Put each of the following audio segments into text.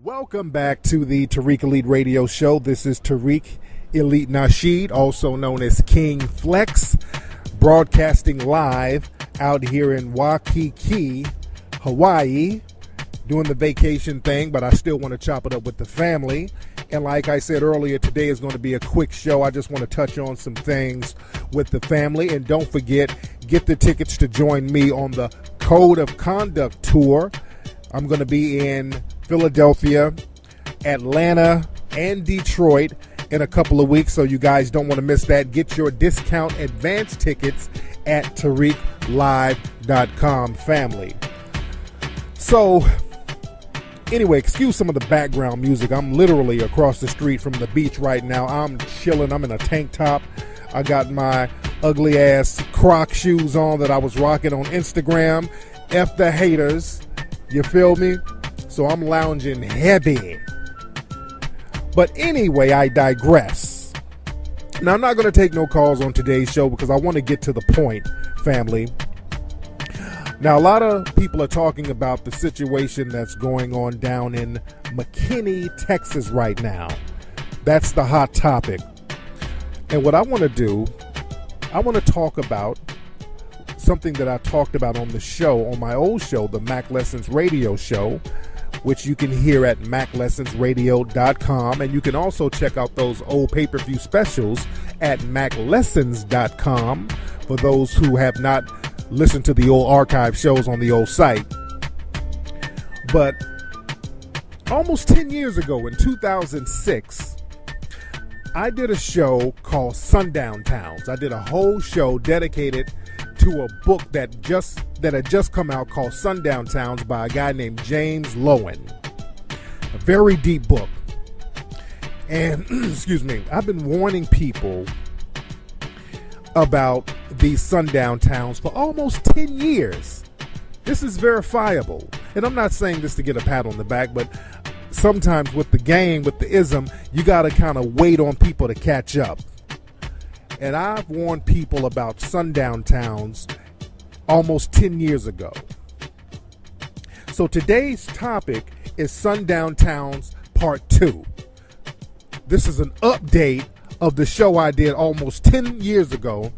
Welcome back to the Tariq Elite Radio Show. This is Tariq Elite Nasheed, also known as King Flex, broadcasting live out here in Waikiki, Hawaii, doing the vacation thing, but I still want to chop it up with the family. And like I said earlier, today is going to be a quick show. I just want to touch on some things with the family. And don't forget, get the tickets to join me on the Code of Conduct Tour. I'm going to be in Philadelphia, Atlanta, and Detroit in a couple of weeks, so you guys don't want to miss that. Get your discount advance tickets at TariqLive.com, family. So, anyway, excuse some of the background music. I'm literally across the street from the beach right now. I'm chilling. I'm in a tank top. I got my ugly ass Croc shoes on that I was rocking on Instagram. F the haters. You feel me? So I'm lounging heavy. But anyway, I digress. Now, I'm not going to take no calls on today's show because I want to get to the point, family. Now, a lot of people are talking about the situation that's going on down in McKinney, Texas right now. That's the hot topic. And what I want to do, I want to talk about something that I talked about on the show, on my old show, the Mac Lessons Radio Show, which you can hear at MacLessonsRadio.com. And you can also check out those old pay-per-view specials at MacLessons.com for those who have not listened to the old archive shows on the old site. But almost 10 years ago, in 2006, I did a show called Sundown Towns. I did a whole show dedicated to a book that had just come out called Sundown Towns by a guy named James Lowen. A very deep book. And, excuse me, I've been warning people about these sundown towns for almost 10 years. This is verifiable. And I'm not saying this to get a pat on the back, but sometimes with the game, with the ism, you got to kind of wait on people to catch up. And I've warned people about sundown towns almost 10 years ago. So today's topic is Sundown Towns Part 2. This is an update of the show I did almost 10 years ago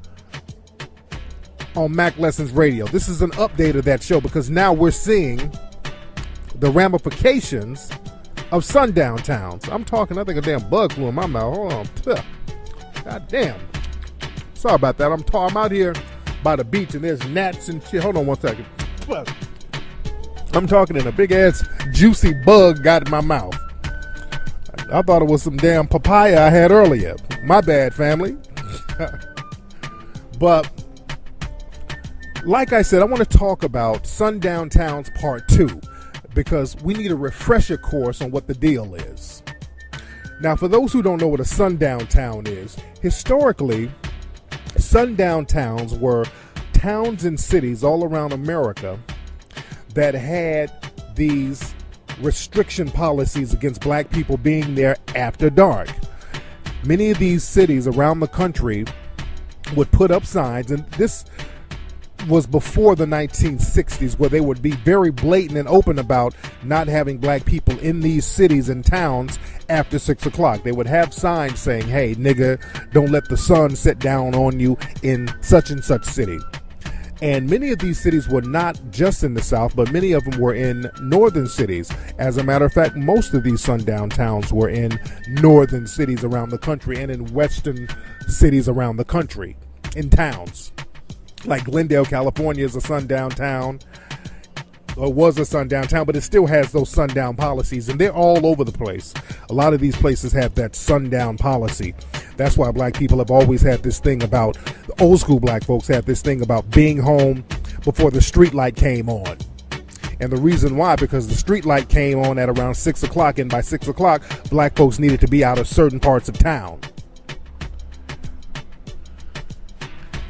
on Mac Lessons Radio. This is an update of that show because now we're seeing the ramifications of sundown towns. I'm talking, I think a damn bug flew in my mouth. Hold on. God damn. Sorry about that. I'm out here by the beach and there's gnats and shit. Hold on one second. I'm talking and a big ass juicy bug got in my mouth. I thought it was some damn papaya I had earlier. My bad, family. But like I said, I want to talk about Sundown Towns Part 2 because we need a refresher course on what the deal is. Now, for those who don't know what a sundown town is, historically, sundown towns were towns and cities all around America that had these restriction policies against black people being there after dark. Many of these cities around the country would put up signs, and this was before the 1960s, where they would be very blatant and open about not having black people in these cities and towns after 6 o'clock. They would have signs saying, hey, nigga, don't let the sun sit down on you in such and such city. And many of these cities were not just in the South, but many of them were in northern cities. As a matter of fact, most of these sundown towns were in northern cities around the country and in western cities around the country, in towns. Like Glendale, California is a sundown town, or was a sundown town, but it still has those sundown policies, and they're all over the place. A lot of these places have that sundown policy. That's why black people have always had this thing about, the old school black folks had this thing about being home before the street light came on. And the reason why, because the street light came on at around 6 o'clock, and by 6 o'clock, black folks needed to be out of certain parts of town.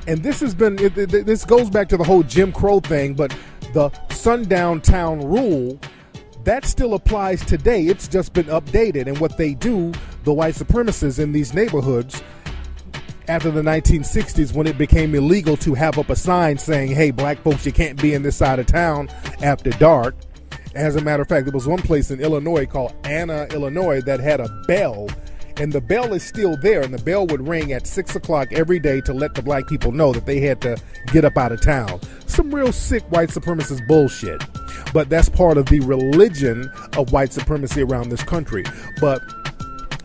And this has been, this goes back to the whole Jim Crow thing, but the sundown town rule, that still applies today. It's just been updated. And what they do, the white supremacists in these neighborhoods, after the 1960s, when it became illegal to have up a sign saying, hey, black folks, you can't be in this side of town after dark. As a matter of fact, there was one place in Illinois called Anna, Illinois, that had a bell, and the bell is still there, and the bell would ring at 6 o'clock every day to let the black people know that they had to get up out of town. Some real sick white supremacist bullshit. But that's part of the religion of white supremacy around this country. But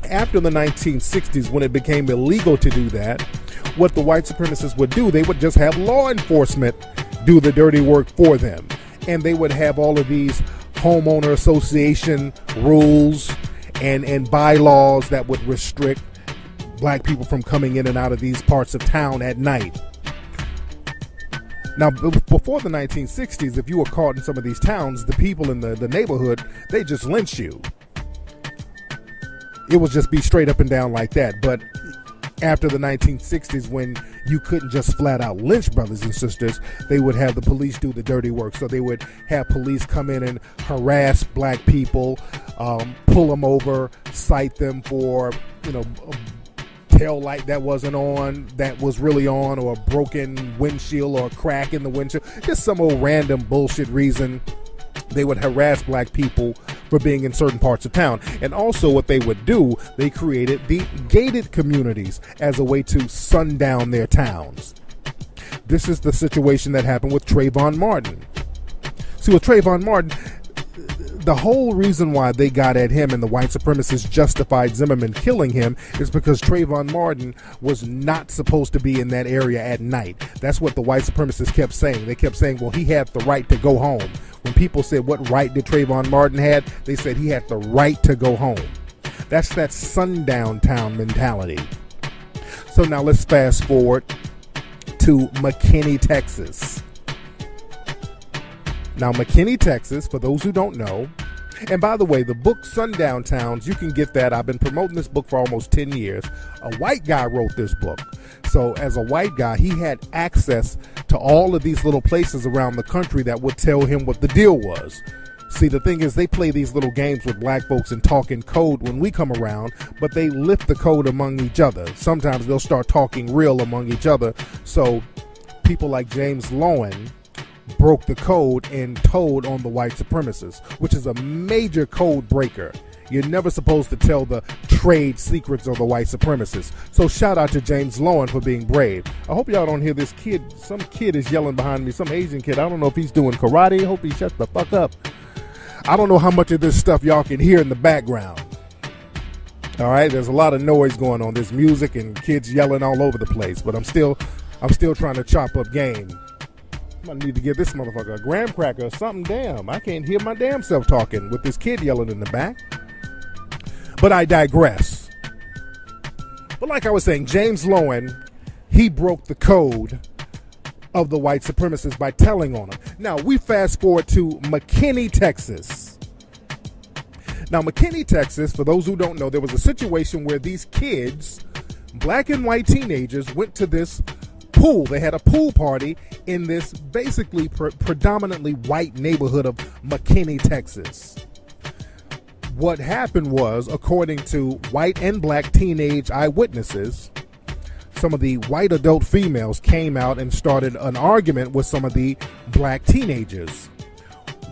after the 1960s, when it became illegal to do that, what the white supremacists would do, they would just have law enforcement do the dirty work for them. And they would have all of these homeowner association rules and bylaws that would restrict black people from coming in and out of these parts of town at night. Now, before the 1960s, if you were caught in some of these towns, the people in the neighborhood, they just lynch you. It would just be straight up and down like that. But after the 1960s, when you couldn't just flat out lynch brothers and sisters, they would have the police do the dirty work. So they would have police come in and harass black people, pull them over, cite them for, a tail light that wasn't on, that was really on, or a broken windshield or a crack in the windshield. Just some old random bullshit reason. They would harass black people for being in certain parts of town. And also what they would do, they created the gated communities as a way to sundown their towns. This is the situation that happened with Trayvon Martin. See, with Trayvon Martin, the whole reason why they got at him and the white supremacists justified Zimmerman killing him is because Trayvon Martin was not supposed to be in that area at night. That's what the white supremacists kept saying. They kept saying, well, he had the right to go home. When people said, what right did Trayvon Martin have? They said he had the right to go home. That's that sundown town mentality. So now let's fast forward to McKinney, Texas. Now, McKinney, Texas, for those who don't know, and by the way, the book Sundown Towns, you can get that. I've been promoting this book for almost 10 years. A white guy wrote this book. So as a white guy, he had access to all of these little places around the country that would tell him what the deal was. See, the thing is, they play these little games with black folks and talk in code when we come around, but they lift the code among each other. Sometimes they'll start talking real among each other. So people like James Loewen broke the code and told on the white supremacists, which is a major code breaker. You're never supposed to tell the trade secrets of the white supremacists. So shout out to James Loewen for being brave. I hope y'all don't hear this kid. Some kid is yelling behind me, some Asian kid. I don't know if he's doing karate. I hope he shuts the fuck up. I don't know how much of this stuff y'all can hear in the background. All right, there's a lot of noise going on. There's music and kids yelling all over the place, but I'm still trying to chop up game. I need to give this motherfucker a graham cracker or something. Damn, I can't hear my damn self talking with this kid yelling in the back. But I digress. But like I was saying, James Loewen, he broke the code of the white supremacists by telling on them. Now, we fast forward to McKinney, Texas. Now, McKinney, Texas, for those who don't know, there was a situation where these kids, black and white teenagers, went to this pool. They had a pool party in this basically predominantly white neighborhood of McKinney, Texas. What happened was, according to white and black teenage eyewitnesses, some of the white adult females came out and started an argument with some of the black teenagers.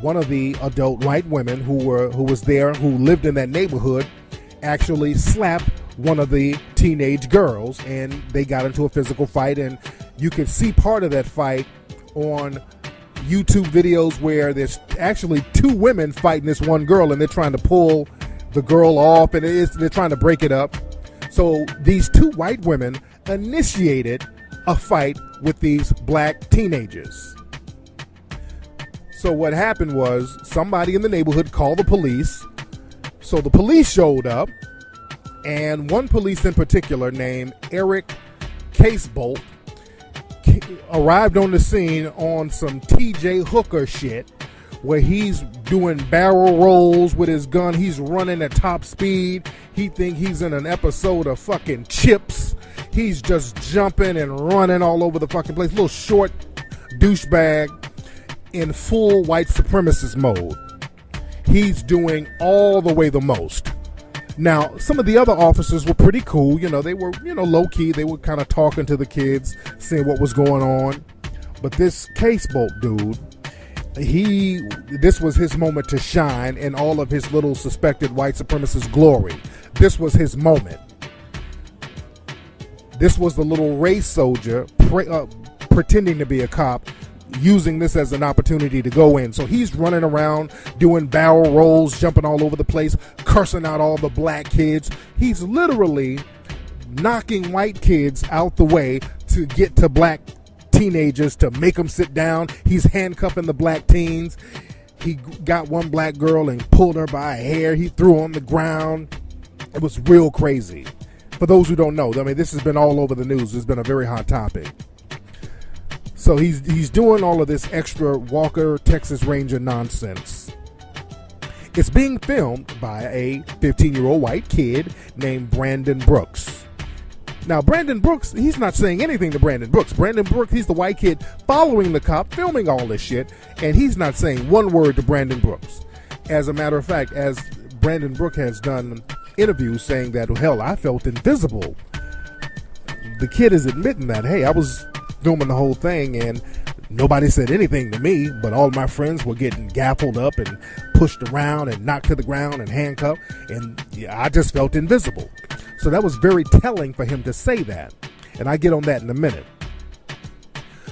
One of the adult white women who was there, who lived in that neighborhood, actually slapped one of the teenage girls, and they got into a physical fight. And you can see part of that fight on YouTube videos where there's actually two women fighting this one girl, and they're trying to pull the girl off, and they're trying to break it up. So these two white women initiated a fight with these black teenagers. So what happened was, somebody in the neighborhood called the police. So the police showed up, and one police in particular named Tariq Nasheed arrived on the scene on some TJ Hooker shit, where he's doing barrel rolls with his gun. He's running at top speed. He think he's in an episode of fucking Chips. He's just jumping and running all over the fucking place. Little short douchebag in full white supremacist mode. He's doing all the way the most. Now, some of the other officers were pretty cool. They were, low-key. They were kind of talking to the kids, seeing what was going on. But this Casebolt dude, this was his moment to shine in all of his little suspected white supremacist glory. This was his moment. This was the little race soldier pretending to be a cop, using this as an opportunity to go in. So he's running around doing barrel rolls, jumping all over the place, cursing out all the black kids. He's literally knocking white kids out the way to get to black teenagers, to make them sit down. He's handcuffing the black teens. He got one black girl and pulled her by her hair. He threw her on the ground. It was real crazy. For those who don't know, I mean, this has been all over the news. It's been a very hot topic. So he's doing all of this extra Walker, Texas Ranger nonsense. It's being filmed by a 15-year-old white kid named Brandon Brooks. Now, Brandon Brooks, he's not saying anything to Brandon Brooks. Brandon Brooks, he's the white kid following the cop, filming all this shit, and he's not saying one word to Brandon Brooks. As a matter of fact, as Brandon Brooks has done interviews saying that, hell, I felt invisible. The kid is admitting that, hey, I was filming the whole thing and nobody said anything to me, but all my friends were getting gaffled up and pushed around and knocked to the ground and handcuffed, and yeah, I just felt invisible. So that was very telling for him to say that, and I get on that in a minute.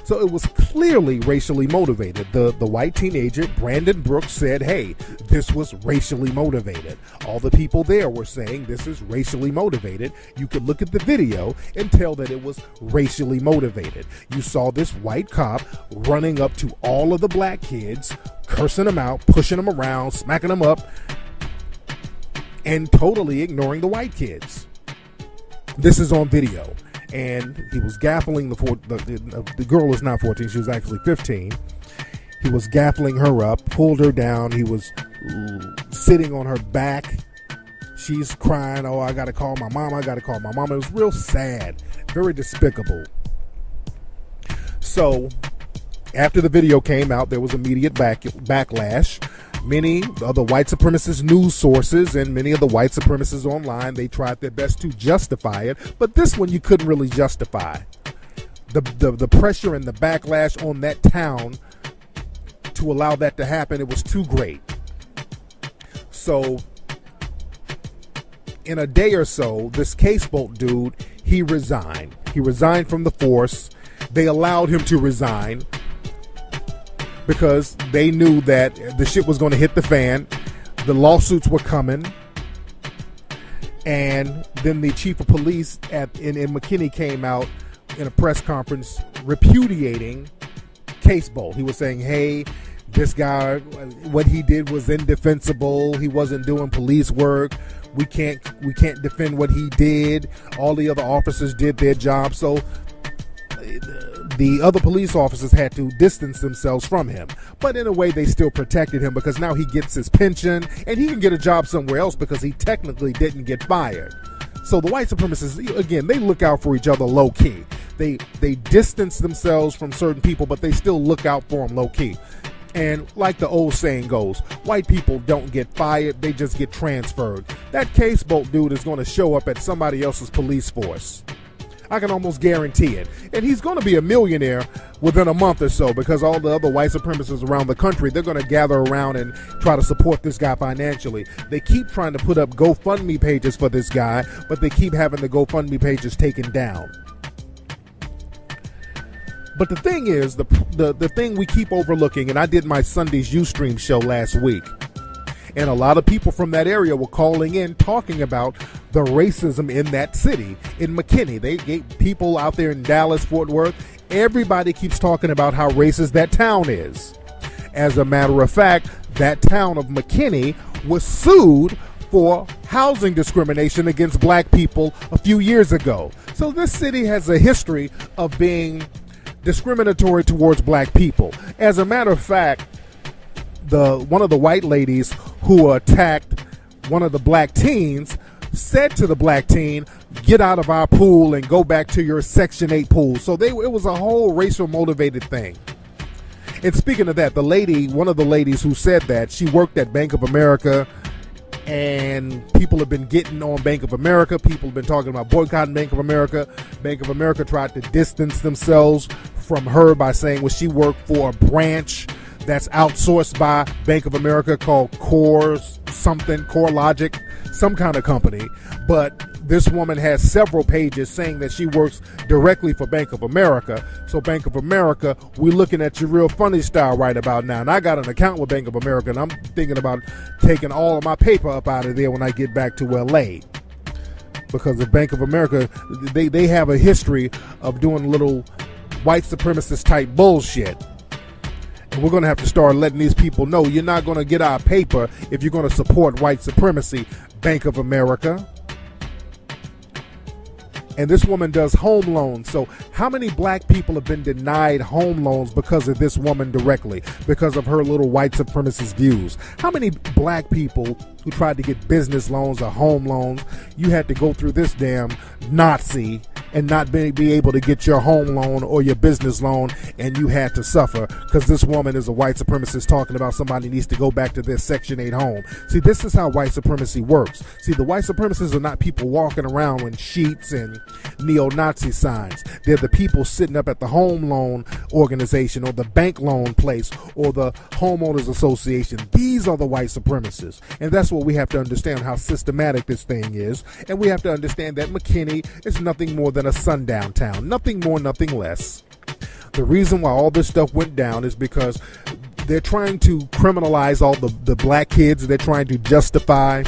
So it was clearly racially motivated. The white teenager, Brandon Brooks, said, hey, this was racially motivated. All the people there were saying this is racially motivated. You could look at the video and tell that it was racially motivated. You saw this white cop running up to all of the black kids, cursing them out, pushing them around, smacking them up, and totally ignoring the white kids. This is on video. And he was gaffling the girl was not 14, she was actually 15. He was gaffling her up, pulled her down. He was sitting on her back. She's crying, oh, I gotta call my mom, I gotta call my mom. It was real sad, very despicable. So after the video came out, there was immediate backlash. Many of the white supremacist news sources and many of the white supremacists online, they tried their best to justify it, but this one you couldn't really justify. The pressure and the backlash on that town to allow that to happen, it was too great. So in a day or so, this Casebolt dude, he resigned. He resigned from the force. They allowed him to resign because they knew that the shit was going to hit the fan. The lawsuits were coming. And then the chief of police in McKinney came out in a press conference repudiating Casebolt. He was saying, hey, this guy, what he did was indefensible. He wasn't doing police work. We can't defend what he did. All the other officers did their job. So the other police officers had to distance themselves from him. But in a way, they still protected him because now he gets his pension and he can get a job somewhere else because he technically didn't get fired. So the white supremacists, again, they look out for each other low key. They distance themselves from certain people, but they still look out for them low key. And like the old saying goes, white people don't get fired, they just get transferred. That Casebolt dude is going to show up at somebody else's police force. I can almost guarantee it. And he's going to be a millionaire within a month or so because all the other white supremacists around the country, they're going to gather around and try to support this guy financially. They keep trying to put up GoFundMe pages for this guy, but they keep having the GoFundMe pages taken down. But the thing is, the thing we keep overlooking, and I did my Sunday's Ustream show last week, and a lot of people from that area were calling in talking about the racism in that city, in McKinney. They get people out there in Dallas, Fort Worth. Everybody keeps talking about how racist that town is. As a matter of fact, that town of McKinney was sued for housing discrimination against black people a few years ago. So this city has a history of being discriminatory towards black people. As a matter of fact, one of the white ladies who attacked one of the black teens said to the black teen, get out of our pool and go back to your Section 8 pool. So it was a whole racial motivated thing. And speaking of that, one of the ladies who said that, she worked at Bank of America, and people have been getting on Bank of America. People have been talking about boycotting Bank of America. Bank of America tried to distance themselves from her by saying, well, she worked for a branch that's outsourced by Bank of America called Core Logic, some kind of company. But this woman has several pages saying that she works directly for Bank of America. So Bank of America, we're looking at you real funny style right about now. And I got an account with Bank of America, and I'm thinking about taking all of my paper up out of there when I get back to LA. Because the Bank of America, they have a history of doing little white supremacist type bullshit. And we're going to have to start letting these people know you're not going to get our paper if you're going to support white supremacy, Bank of America. And this woman does home loans. So how many black people have been denied home loans because of this woman directly, because of her little white supremacist views? How many black people who tried to get business loans or home loans, you had to go through this damn Nazi and not be able to get your home loan or your business loan, and you had to suffer because this woman is a white supremacist talking about somebody needs to go back to their Section 8 home. See, this is how white supremacy works. See, the white supremacists are not people walking around with sheets and neo-Nazi signs. They're the people sitting up at the home loan organization or the bank loan place or the homeowners association. These are the white supremacists. And that's what we have to understand, how systematic this thing is. And we have to understand that McKinney is nothing more than a sundown town. Nothing more, nothing less. The reason why all this stuff went down is because they're trying to criminalize all the black kids. They're trying to justify.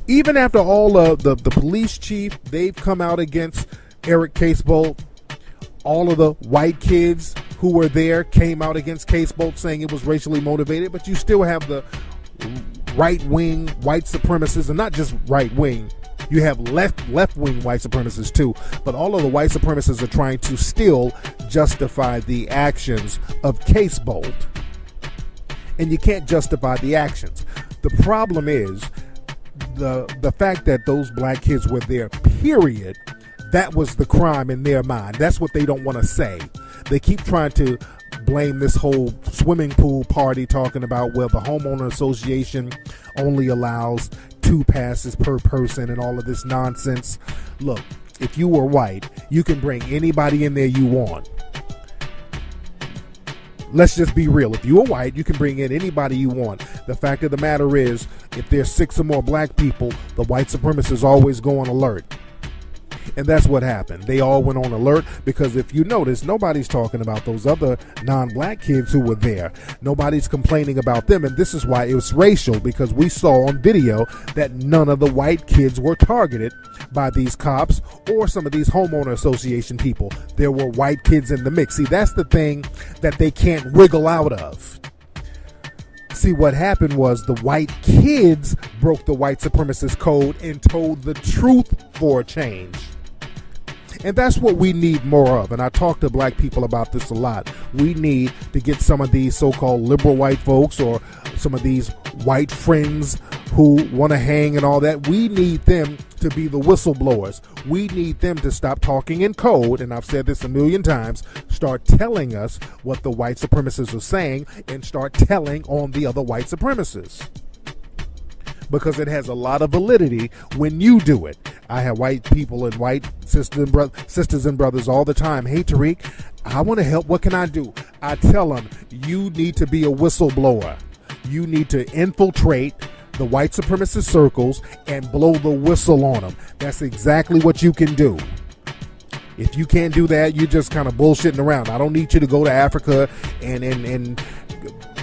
Even after all of the police chief, they've come out against Eric Casebolt. All of the white kids who were there came out against Casebolt saying it was racially motivated. But you still have the right-wing white supremacists, and not just right-wing. You have left-wing white supremacists too. But all of the white supremacists are trying to still justify the actions of Casebolt. And you can't justify the actions. The problem is the fact that those black kids were there, period, that was the crime in their mind. That's what they don't want to say. They keep trying to blame this whole swimming pool party, talking about, well, the homeowner association only allows 2 passes per person and all of this nonsense. Look, if you were white, you can bring anybody in there you want. Let's just be real. If you are white, you can bring in anybody you want. The fact of the matter is, if there's 6 or more black people, the white supremacists always go on alert. And that's what happened. They all went on alert because if you notice, nobody's talking about those other non-black kids who were there. Nobody's complaining about them. And this is why it was racial, because we saw on video that none of the white kids were targeted by these cops or some of these homeowner association people. There were white kids in the mix. See, that's the thing that they can't wiggle out of. See, what happened was the white kids broke the white supremacist code and told the truth for a change. And that's what we need more of. And I talk to black people about this a lot. We need to get some of these so-called liberal white folks or some of these white friends who want to hang and all that. We need them to be the whistleblowers. We need them to stop talking in code. And I've said this a million times. Start telling us what the white supremacists are saying and start telling on the other white supremacists. Because it has a lot of validity when you do it. I have white people and white sisters and brothers all the time. Hey, Tariq, I want to help. What can I do? I tell them, you need to be a whistleblower. You need to infiltrate the white supremacist circles and blow the whistle on them. That's exactly what you can do. If you can't do that, you're just kind of bullshitting around. I don't need you to go to Africa and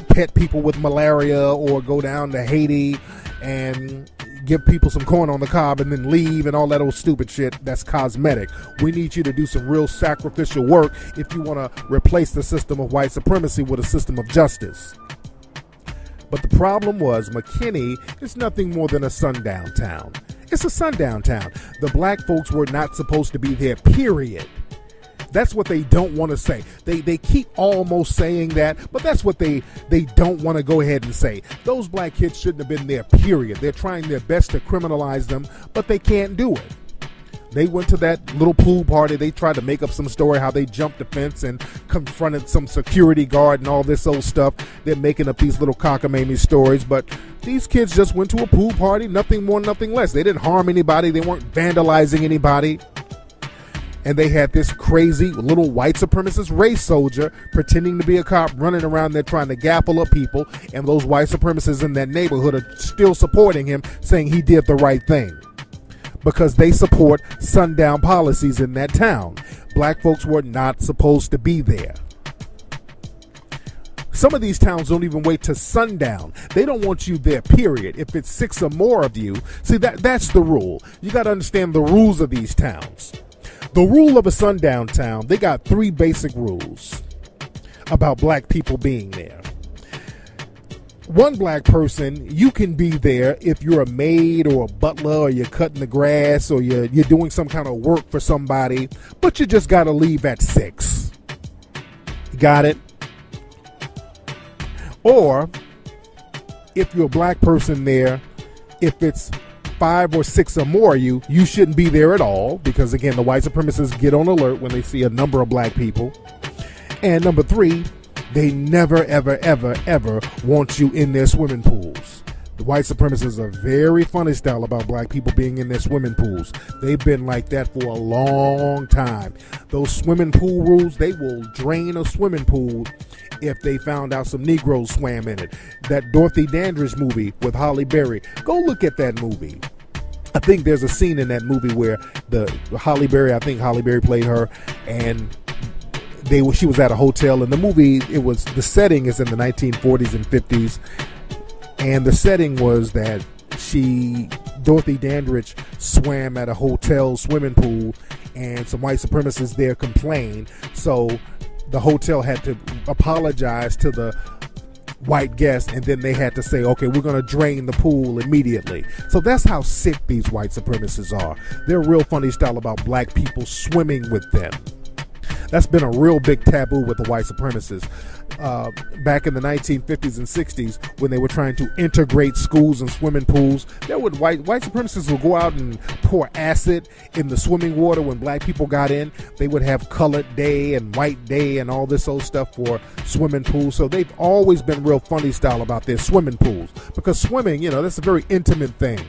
pet people with malaria or go down to Haiti and give people some corn on the cob and then leave and all that old stupid shit. That's cosmetic. We need you to do some real sacrificial work if you want to replace the system of white supremacy with a system of justice. But the problem was McKinney is nothing more than a sundown town. It's a sundown town. The black folks were not supposed to be there, period. That's what they don't want to say. They keep almost saying that, but that's what they don't want to go ahead and say. Those black kids shouldn't have been there, period. They're trying their best to criminalize them, but they can't do it. They went to that little pool party. They tried to make up some story how they jumped the fence and confronted some security guard and all this old stuff. They're making up these little cockamamie stories, but these kids just went to a pool party, nothing more, nothing less. They didn't harm anybody. They weren't vandalizing anybody. And they had this crazy little white supremacist race soldier pretending to be a cop running around there trying to gapple up people. And those white supremacists in that neighborhood are still supporting him, saying he did the right thing. Because they support sundown policies in that town. Black folks were not supposed to be there. Some of these towns don't even wait to sundown. They don't want you there, period. If it's 6 or more of you, see, that's the rule. You got to understand the rules of these towns. The rule of a sundown town, they got 3 basic rules about black people being there. One black person, you can be there if you're a maid or a butler or you're cutting the grass or you're doing some kind of work for somebody, but you just got to leave at 6. Got it? Or if you're a black person there, if it's 5 or 6 or more of you, you shouldn't be there at all, because again, the white supremacists get on alert when they see a number of black people. And number 3, they never, ever, ever, ever want you in their swimming pools. The white supremacists are very funny style about black people being in their swimming pools. They've been like that for a long time. Those swimming pool rules, they will drain a swimming pool if they found out some Negroes swam in it. That Dorothy Dandridge movie with Halle Berry, go look at that movie. I think there's a scene in that movie where Halle Berry played her, and she was at a hotel. In the movie, the setting is in the 1940s and 50s, and the setting was that Dorothy Dandridge swam at a hotel swimming pool, and some white supremacists there complained. So the hotel had to apologize to the white guest, and then they had to say, okay, we're going to drain the pool immediately. So that's how sick these white supremacists are. They're real funny style about black people swimming with them. That's been a real big taboo with the white supremacists. Back in the 1950s and 60s, when they were trying to integrate schools and swimming pools, white supremacists would go out and pour acid in the swimming water when black people got in. They would have colored day and white day and all this old stuff for swimming pools. So they've always been real funny style about their swimming pools, because swimming, that's a very intimate thing.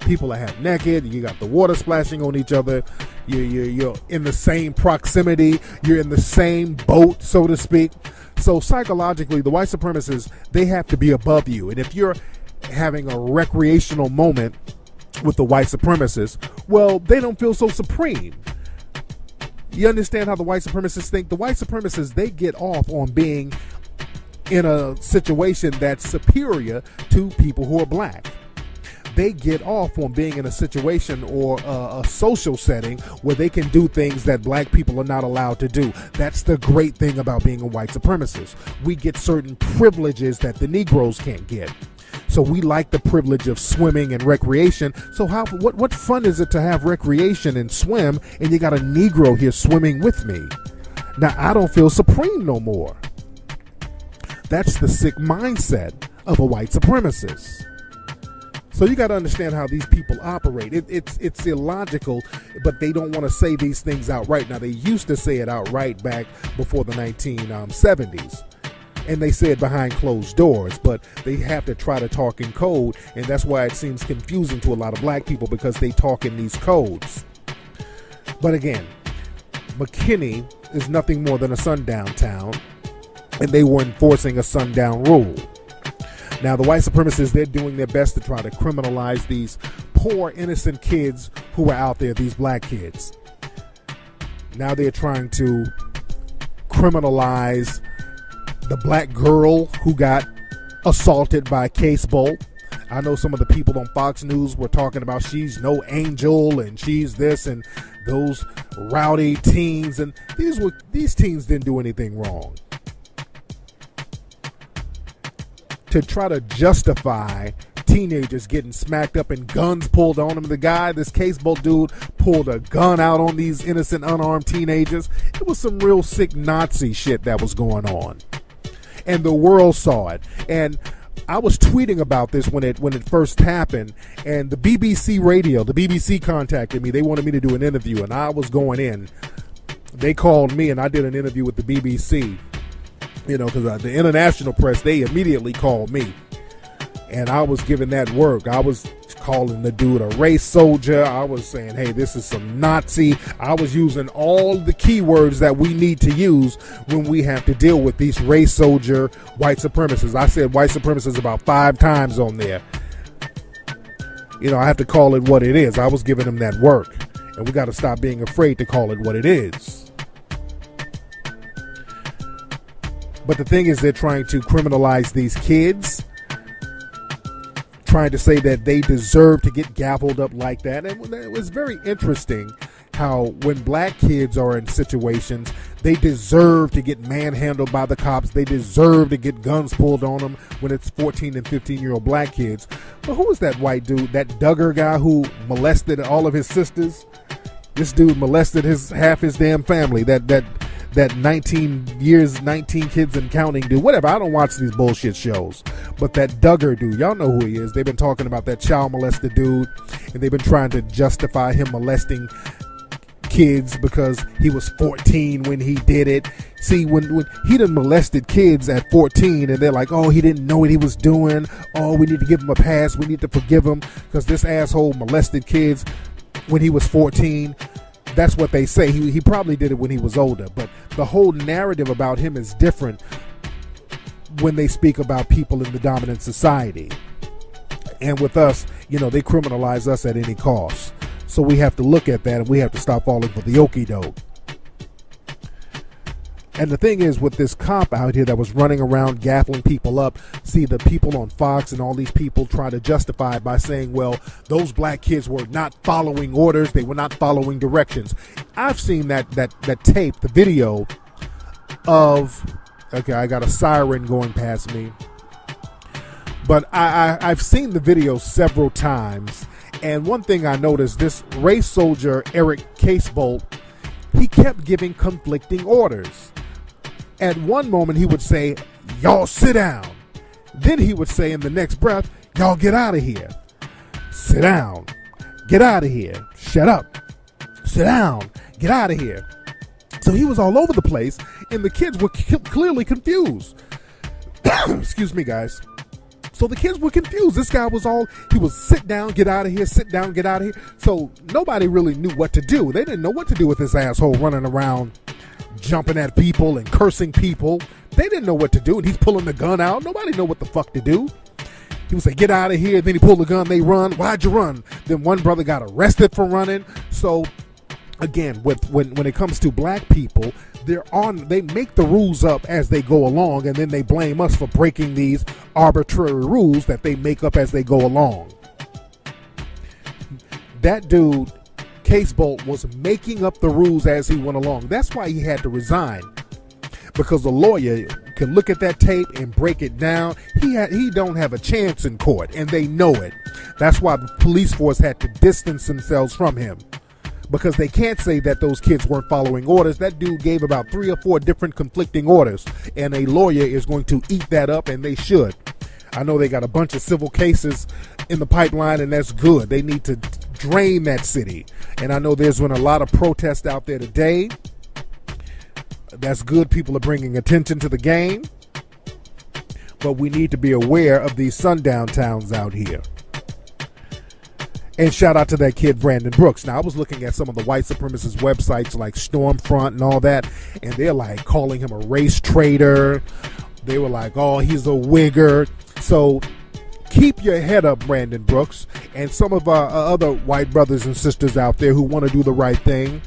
People are half naked. You got the water splashing on each other. You're in the same proximity. You're in the same boat, so to speak. So psychologically, the white supremacists, they have to be above you. And if you're having a recreational moment with the white supremacists, well, they don't feel so supreme. You understand how the white supremacists think? The white supremacists, they get off on being in a situation that's superior to people who are black. They get off on being in a situation or a social setting where they can do things that black people are not allowed to do. That's the great thing about being a white supremacist. We get certain privileges that the Negroes can't get. So we like the privilege of swimming and recreation. So what fun is it to have recreation and swim, and you got a Negro here swimming with me? Now, I don't feel supreme no more. That's the sick mindset of a white supremacist. So you got to understand how these people operate. It's illogical, but they don't want to say these things outright. Now, they used to say it outright back before the 1970s, and they say it behind closed doors, but they have to try to talk in code, and that's why it seems confusing to a lot of black people, because they talk in these codes. But again, McKinney is nothing more than a sundown town, and they were enforcing a sundown rule. Now, the white supremacists, they're doing their best to try to criminalize these poor, innocent kids who are out there, these black kids. Now they're trying to criminalize the black girl who got assaulted by Case Bolt. I know some of the people on Fox News were talking about she's no angel and she's this and those rowdy teens. And these teens didn't do anything wrong. To try to justify teenagers getting smacked up and guns pulled on them. This Case Bolt dude pulled a gun out on these innocent unarmed teenagers. It was some real sick Nazi shit that was going on. And the world saw it. And I was tweeting about this when it first happened, and the BBC contacted me. They wanted me to do an interview, and I was going in. They called me, and I did an interview with the BBC. Because the international press, they immediately called me, and I was giving that work. I was calling the dude a race soldier. I was saying, hey, this is some Nazi. I was using all the keywords that we need to use when we have to deal with these race soldier white supremacists. I said white supremacists about 5 times on there. You know, I have to call it what it is. I was giving them that work. And we got to stop being afraid to call it what it is. But the thing is, they're trying to criminalize these kids, trying to say that they deserve to get gavelled up like that. And it was very interesting how when black kids are in situations, they deserve to get manhandled by the cops. They deserve to get guns pulled on them when it's 14 and 15-year-old black kids. But who was that white dude, that Duggar guy who molested all of his sisters? This dude molested half his damn family. That 19 kids and counting dude. Whatever, I don't watch these bullshit shows. But that Duggar dude, y'all know who he is. They've bbeen talking about that child molested dude, and they've been trying to justify him molesting kids because he was 14 when he did it. See, when he done molested kids at 14, and they're like, oh, he didn't know what he was doing. Oh, we need to give him a pass. We need to forgive him because this asshole molested kids when he was 14. That's what they say. He probably did it when he was older. But the whole narrative about him is different when they speak about people in the dominant society. And with us, you know, they criminalize us at any cost. So we have to look at that, and we have to stop falling for the okie doke. And the thing is, with this cop out here that was running around gaffling people up, see the people on Fox and all these people try to justify it by saying, well, those black kids were not following orders. They were not following directions. I've seen that tape, the video of, okay, I got a siren going past me. But I've seen the video several times. And one thing I noticed, this race soldier, Eric Casebolt, he kept giving conflicting orders. At one moment, he would say, y'all sit down. Then he would say in the next breath, y'all get out of here. Sit down. Get out of here. Shut up. Sit down. Get out of here. So he was all over the place, and the kids were clearly confused. Excuse me, guys. So the kids were confused. This guy was he was sit down, get out of here, sit down, get out of here. So nobody really knew what to do. They didn't know what to do with this asshole running around, jumping at people and cursing people. They didn't know what to do, and he's pulling the gun out. Nobody know what the fuck to do. He would say, get out of here. Then he pulled the gun. They run. Why'd you run? Then one brother got arrested for running. So again, when it comes to black people, they make the rules up as they go along, and then they blame us for breaking these arbitrary rules that they make up as they go along. That dude, Casebolt, was making up the rules as he went along. That's why he had to resign, because the lawyer can look at that tape and break it down. He don't have a chance in court, and they know it. That's why the police force had to distance themselves from him, because they can't say that those kids weren't following orders. That dude gave about 3 or 4 different conflicting orders, and a lawyer is going to eat that up, and they should. I know they got a bunch of civil cases in the pipeline, and that's good. They need to drain that city. And I know there's been a lot of protests out there today. That's good. People are bringing attention to the game. But we need to be aware of these sundown towns out here. And shout out to that kid, Brandon Brooks. Now, I was looking at some of the white supremacist websites like Stormfront and all that, and they're like calling him a race traitor. They were like, oh, he's a wigger. So keep your head up, Brandon Brooks, and some of our other white brothers and sisters out there who want to do the right thing.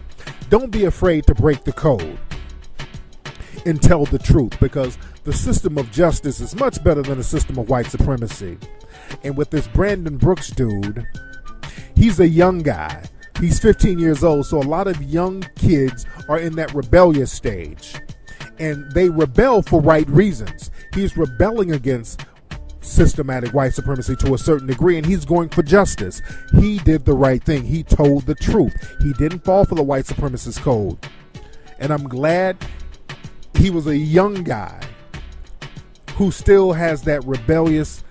Don't be afraid to break the code and tell the truth, because the system of justice is much better than a system of white supremacy. And with this Brandon Brooks dude, he's a young guy. He's 15 years old, so a lot of young kids are in that rebellious stage. And they rebel for right reasons. He's rebelling against systematic white supremacy to a certain degree, and he's going for justice. He did the right thing. He told the truth. He didn't fall for the white supremacist code. And I'm glad he was a young guy who still has that rebellious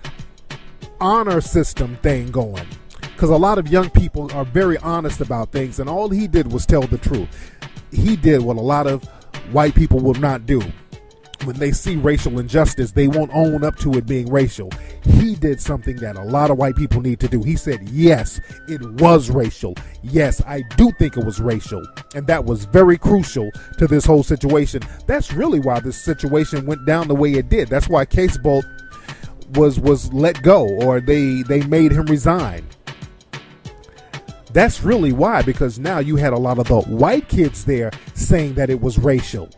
honor system thing going. Because a lot of young people are very honest about things, and all he did was tell the truth. He did what a lot of white people will not do. when they see racial injustice, they won't own up to it being racial. He did something that a lot of white people need to do. He said, yes, it was racial. Yes, I do think it was racial. And that was very crucial to this whole situation. That's really why this situation went down the way it did. That's why Case Bolt was let go, or they made him resign. That's really why, because now you had a lot of the white kids there saying that it was racial.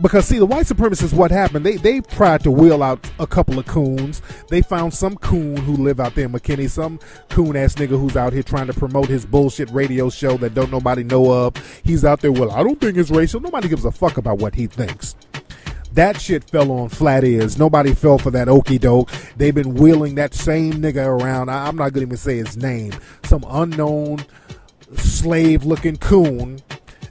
Because, see, the white supremacists, what happened, they tried to wheel out a couple of coons. They found some coon who live out there in McKinney, some coon-ass nigga who's out here trying to promote his bullshit radio show that don't nobody know of. He's out there, well, I don't think it's racial. Nobody gives a fuck about what he thinks. That shit fell on flat ears. Nobody fell for that okie doke. They've been wheeling that same nigga around. I'm not going to even say his name. Some unknown slave-looking coon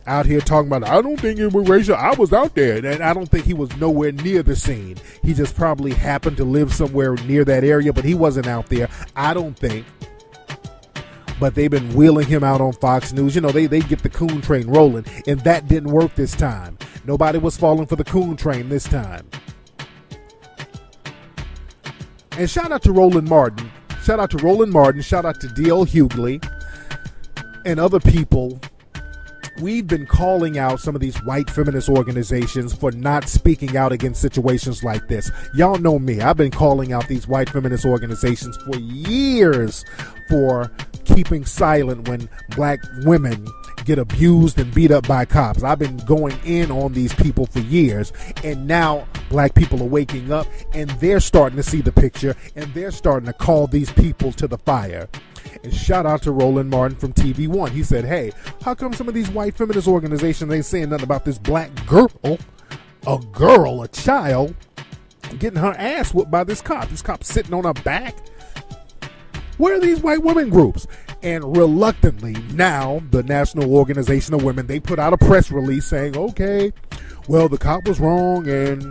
out here talking about, I don't think it was racial. I was out there. And I don't think he was nowhere near the scene. He just probably happened to live somewhere near that area, but he wasn't out there, I don't think. But they've been wheeling him out on Fox News. You know, they get the coon train rolling, and that didn't work this time. Nobody was falling for the coon train this time. And shout out to Roland Martin. Shout out to Roland Martin. Shout out to D.L. Hughley and other people. We've been calling out some of these white feminist organizations for not speaking out against situations like this. Y'all know me. I've been calling out these white feminist organizations for years for keeping silent when black women get abused and beat up by cops. I've been going in on these people for years, and now black people are waking up and they're starting to see the picture, and they're starting to call these people to the fire. And shout out to Roland Martin from TV One. He said, hey, how come some of these white feminist organizations ain't saying nothing about this black girl, a child, getting her ass whooped by this cop? This cop sitting on her back? Where are these white women groups? And reluctantly, now the National Organization of Women, they put out a press release saying, okay, well, the cop was wrong and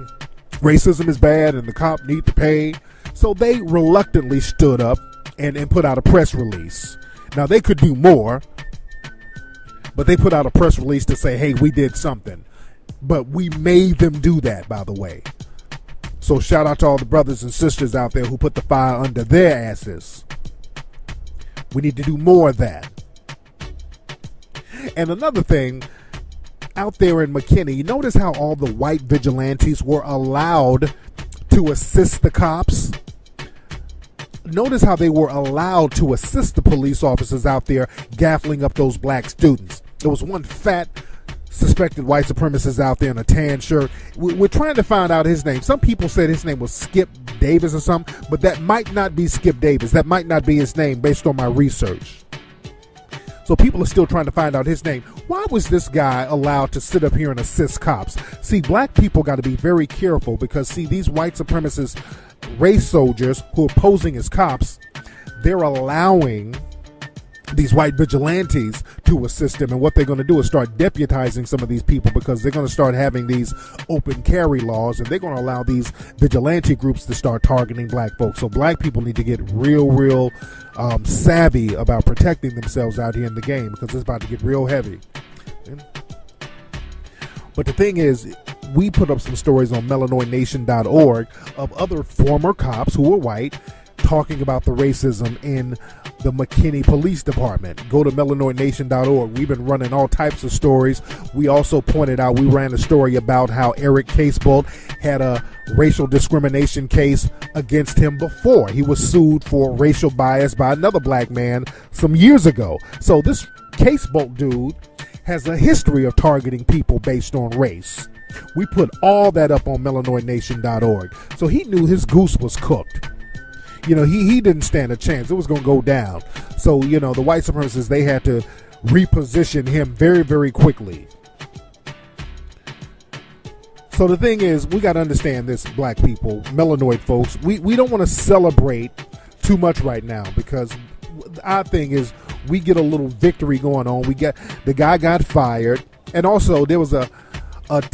racism is bad and the cop need to pay. So they reluctantly stood up and put out a press release. Now, they could do more, but they put out a press release to say, hey, we did something. But we made them do that, by the way. So shout out to all the brothers and sisters out there who put the fire under their asses. We need to do more of that. And another thing, out there in McKinney, you notice how all the white vigilantes were allowed to assist the cops? Notice how they were allowed to assist the police officers out there gaffling up those black students. There was one fat suspected white supremacist out there in a tan shirt. We're trying to find out his name. Some people said his name was Skip Davis or something, but that might not be Skip Davis. That might not be his name based on my research. So people are still trying to find out his name. Why was this guy allowed to sit up here and assist cops? See, black people got to be very careful because, see, these white supremacist race soldiers who are posing as cops, they're allowing these white vigilantes to assist them. And what they're going to do is start deputizing some of these people because they're going to start having these open carry laws, and they're going to allow these vigilante groups to start targeting black folks. So black people need to get real savvy about protecting themselves out here in the game because it's about to get real heavy. But the thing is, we put up some stories on melanoidnation.org of other former cops who were white talking about the racism in the McKinney Police Department. Go to melanoidnation.org. We've been running all types of stories. We also pointed out, we ran a story about how Eric Casebolt had a racial discrimination case against him before. He was sued for racial bias by another black man some years ago. So this Casebolt dude has a history of targeting people based on race. We put all that up on melanoidnation.org. So he knew his goose was cooked. You know, he didn't stand a chance. It was going to go down. So, you know, the white supremacists, they had to reposition him very, very quickly. So the thing is, we got to understand this, black people, melanoid folks. We don't want to celebrate too much right now because our thing is we get a little victory going on. The guy got fired. And also there was a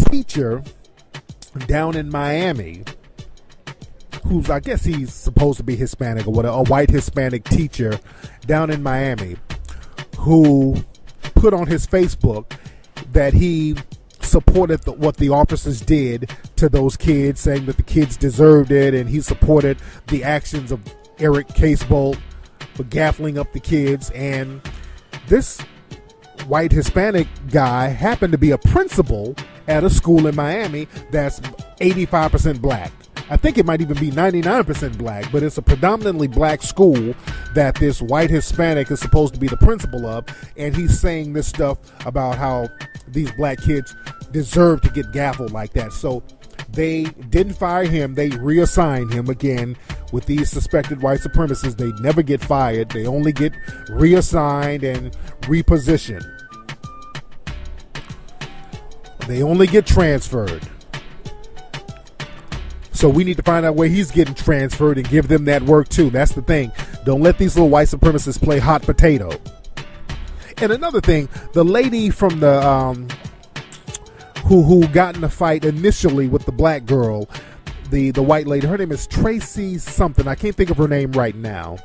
teacher down in Miami who's, I guess he's supposed to be Hispanic or whatever, a white Hispanic teacher down in Miami who put on his Facebook that he supported what the officers did to those kids, saying that the kids deserved it, and he supported the actions of Eric Casebolt for gaffling up the kids. And this white Hispanic guy happened to be a principal at a school in Miami that's 85% black. I think it might even be 99% black, but it's a predominantly black school that this white Hispanic is supposed to be the principal of, and he's saying this stuff about how these black kids deserve to get gaffled like that. So they didn't fire him. They reassigned him. Again, with these suspected white supremacists, they never get fired. They only get reassigned and repositioned. They only get transferred. So we need to find out where he's getting transferred and give them that work too. That's the thing. Don't let these little white supremacists play hot potato. And another thing, the lady from the who got in a fight initially with the black girl, the white lady, her name is Tracy something. I can't think of her name right now.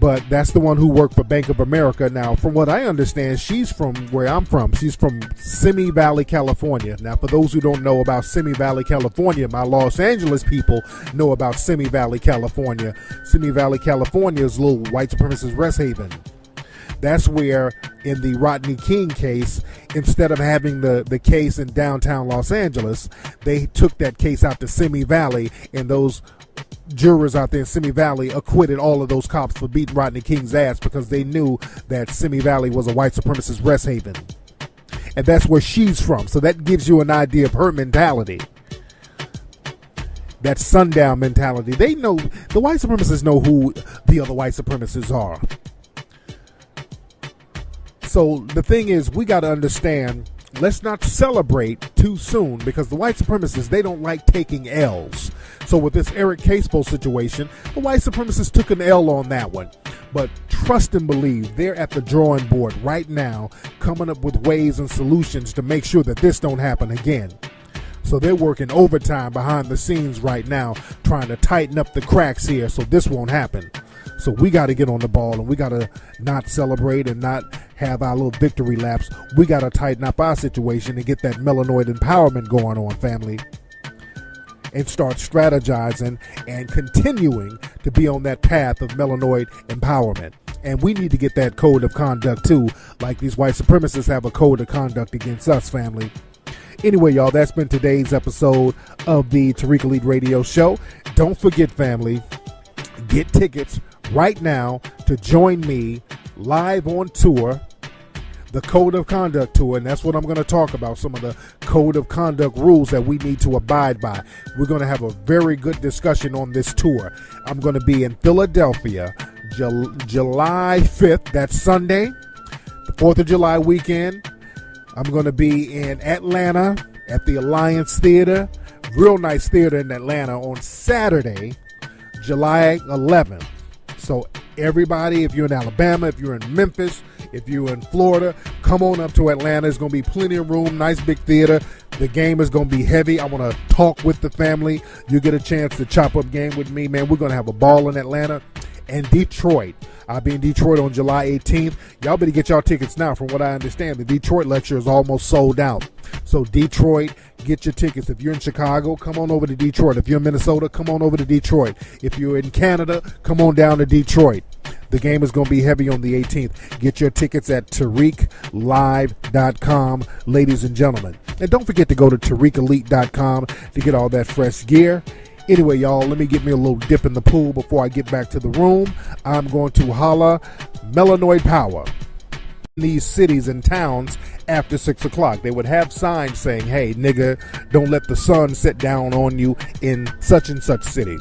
But that's the one who worked for Bank of America. Now, from what I understand, she's from where I'm from. She's from Simi Valley, California. Now, for those who don't know about Simi Valley, California, my Los Angeles people know about Simi Valley, California. Simi Valley, California is a little white supremacist rest haven. That's where, in the Rodney King case, instead of having the case in downtown Los Angeles, they took that case out to Simi Valley, and those jurors out there in Simi Valley acquitted all of those cops for beating Rodney King's ass because they knew that Simi Valley was a white supremacist rest haven. And that's where she's from. So that gives you an idea of her mentality. That Sundown mentality. They know, the white supremacists know who the other white supremacists are. So the thing is, we got to understand, let's not celebrate too soon, because the white supremacists, they don't like taking L's. So with this Eric Casebolt situation, the white supremacists took an L on that one. But trust and believe, they're at the drawing board right now, coming up with ways and solutions to make sure that this don't happen again. So they're working overtime behind the scenes right now, trying to tighten up the cracks here so this won't happen. So we got to get on the ball, and we got to not celebrate and not have our little victory laps. We got to tighten up our situation and get that melanoid empowerment going on, family, and start strategizing and continuing to be on that path of melanoid empowerment. And we need to get that code of conduct too, like these white supremacists have a code of conduct against us, family. Anyway, y'all, that's been today's episode of the Tariq Elite Radio Show. Don't forget, family, get tickets right now to join me live on tour, the Code of Conduct Tour, and that's what I'm going to talk about, some of the Code of Conduct rules that we need to abide by. We're going to have a very good discussion on this tour. I'm going to be in Philadelphia, July 5th, that's Sunday, the 4th of July weekend. I'm going to be in Atlanta at the Alliance Theater, real nice theater in Atlanta, on Saturday, July 11th. So everybody, if you're in Alabama, if you're in Memphis, if you're in Florida, come on up to Atlanta. There's going to be plenty of room, nice big theater. The game is going to be heavy. I want to talk with the family. You get a chance to chop up game with me, man. We're going to have a ball in Atlanta. And Detroit. I'll be in Detroit on July 18th. Y'all better get y'all tickets now. From what I understand, the Detroit lecture is almost sold out. So Detroit, get your tickets. If you're in Chicago, come on over to Detroit. If you're in Minnesota, come on over to Detroit. If you're in Canada, come on down to Detroit. The game is going to be heavy on the 18th. Get your tickets at TariqLive.com, ladies and gentlemen. And don't forget to go to TariqElite.com to get all that fresh gear. Anyway, y'all, let me get me a little dip in the pool before I get back to the room. I'm going to holla melanoid power in these cities and towns after 6 o'clock. They would have signs saying, hey, nigga, don't let the sun sit down on you in such and such city.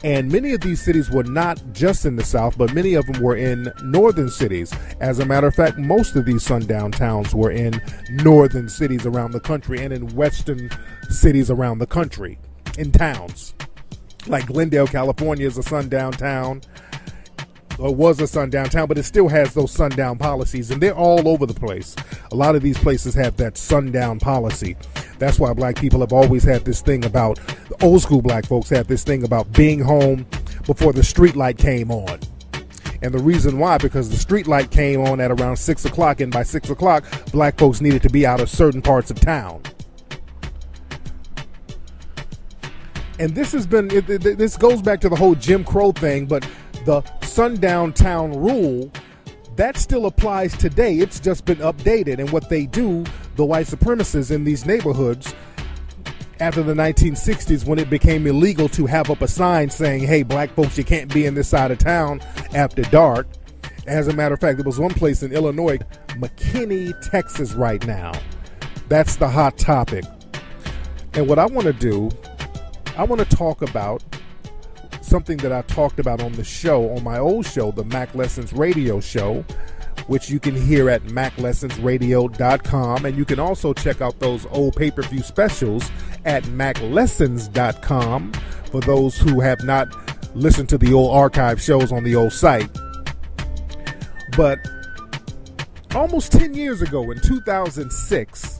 And many of these cities were not just in the South, but many of them were in northern cities. As a matter of fact, most of these sundown towns were in northern cities around the country and in western cities around the country. In towns like Glendale, California is a sundown town, or was a sundown town, but it still has those sundown policies, and they're all over the place. A lot of these places have that sundown policy. That's why black people have always had this thing about, the old school black folks had this thing about being home before the street light came on. And the reason why, because the street light came on at around 6 o'clock, and by 6 o'clock, black folks needed to be out of certain parts of town. And this goes back to the whole Jim Crow thing, but the Sundown Town rule, that still applies today. It's just been updated. And what they do, the white supremacists in these neighborhoods, after the 1960s, when it became illegal to have up a sign saying, hey, black folks, you can't be in this side of town after dark. As a matter of fact, there was one place in Illinois, McKinney, Texas right now. That's the hot topic. And what I want to do, I want to talk about something that I talked about on the show, on my old show, the Mac Lessons Radio Show, which you can hear at maclessonsradio.com. And you can also check out those old pay-per-view specials at maclessons.com for those who have not listened to the old archive shows on the old site. But almost 10 years ago, in 2006,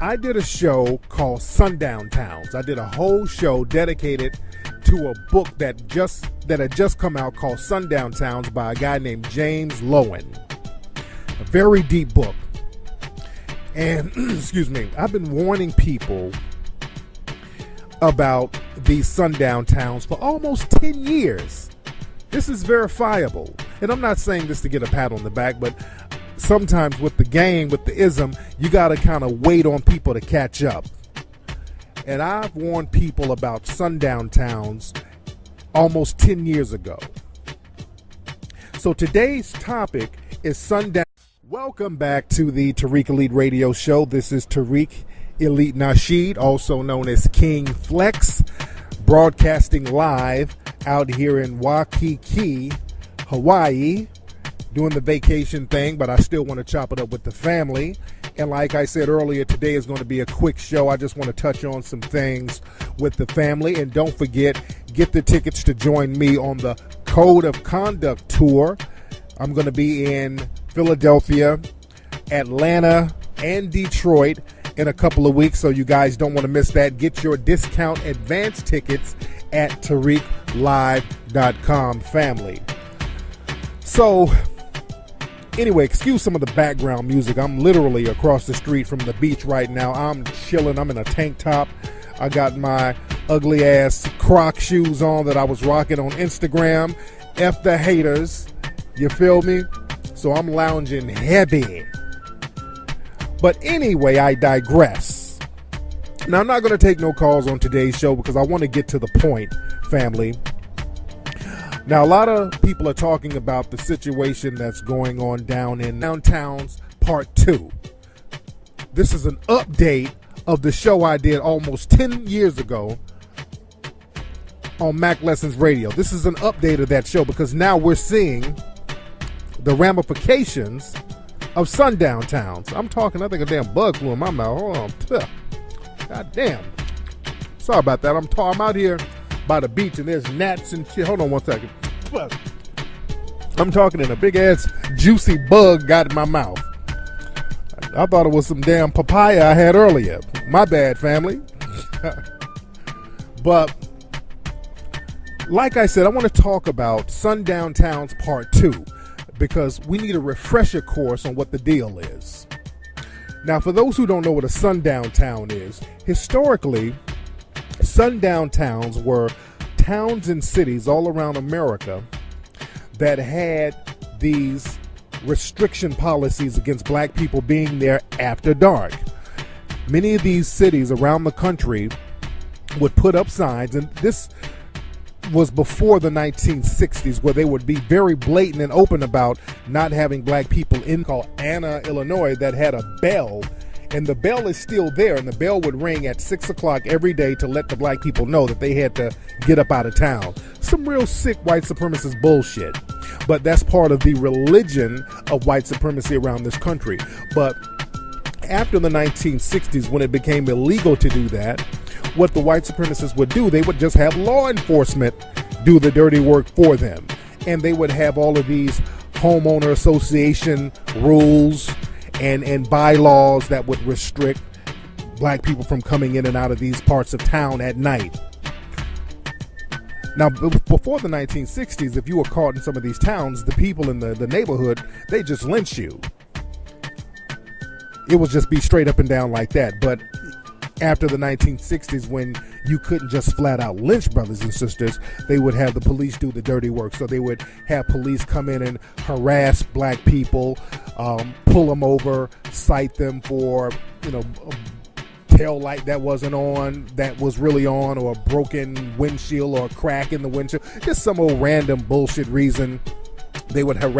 I did a show called Sundown Towns. I did a whole show dedicated to a book that had just come out called Sundown Towns by a guy named James Lowen. A very deep book. And, excuse me, I've been warning people about these sundown towns for almost 10 years. This is verifiable. And I'm not saying this to get a pat on the back, but sometimes with the game, with the ism, you got to kind of wait on people to catch up. And I've warned people about sundown towns almost 10 years ago. So today's topic is sundown. Welcome back to the Tariq Elite Radio Show. This is Tariq Elite Nasheed, also known as King Flex, broadcasting live out here in Waikiki, Hawaii, doing the vacation thing, but I still want to chop it up with the family. And like I said earlier, today is going to be a quick show. I just want to touch on some things with the family. And don't forget, get the tickets to join me on the Code of Conduct Tour. I'm going to be in Philadelphia, Atlanta, and Detroit in a couple of weeks, so you guys don't want to miss that. Get your discount advance tickets at TariqLive.com, family. So, anyway, excuse some of the background music. I'm literally across the street from the beach right now. I'm chilling. I'm in a tank top. I got my ugly ass Croc shoes on that I was rocking on Instagram. F the haters. You feel me? So I'm lounging heavy. But anyway, I digress. Now, I'm not going to take no calls on today's show because I want to get to the point, family. Now, a lot of people are talking about the situation that's going on down in Downtowns Part 2. This is an update of the show I did almost 10 years ago on Mac Lessons Radio. This is an update of that show because now we're seeing the ramifications of sundown towns. I'm talking, I think a damn bug flew in my mouth. Hold on. God damn. Sorry about that. I'm out here by the beach and there's gnats and shit. Hold on one second. I'm talking and a big ass juicy bug got in my mouth. I thought it was some damn papaya I had earlier. My bad, family. But like I said, I want to talk about Sundown Towns Part 2 because we need a refresher course on what the deal is. Now, for those who don't know what a sundown town is, historically, sundown towns were towns and cities all around America that had these restriction policies against black people being there after dark. Many of these cities around the country would put up signs, and this was before the 1960s, where they would be very blatant and open about not having black people in, called Anna, Illinois, that had a bell, and the bell is still there, and the bell would ring at 6 o'clock every day to let the black people know that they had to get up out of town. Some real sick white supremacist bullshit, but that's part of the religion of white supremacy around this country. But after the 1960s, when it became illegal to do that, what the white supremacists would do, they would just have law enforcement do the dirty work for them. And they would have all of these homeowner association rules and bylaws that would restrict black people from coming in and out of these parts of town at night. Now, before the 1960s, if you were caught in some of these towns, the people in the neighborhood, they just lynch you. It would just be straight up and down like that. But after the 1960s, when you couldn't just flat out lynch brothers and sisters, they would have the police do the dirty work. So they would have police come in and harass black people, pull them over, cite them for, a tail light that wasn't on, that was really on, or a broken windshield or a crack in the windshield. Just some old random bullshit reason they would harass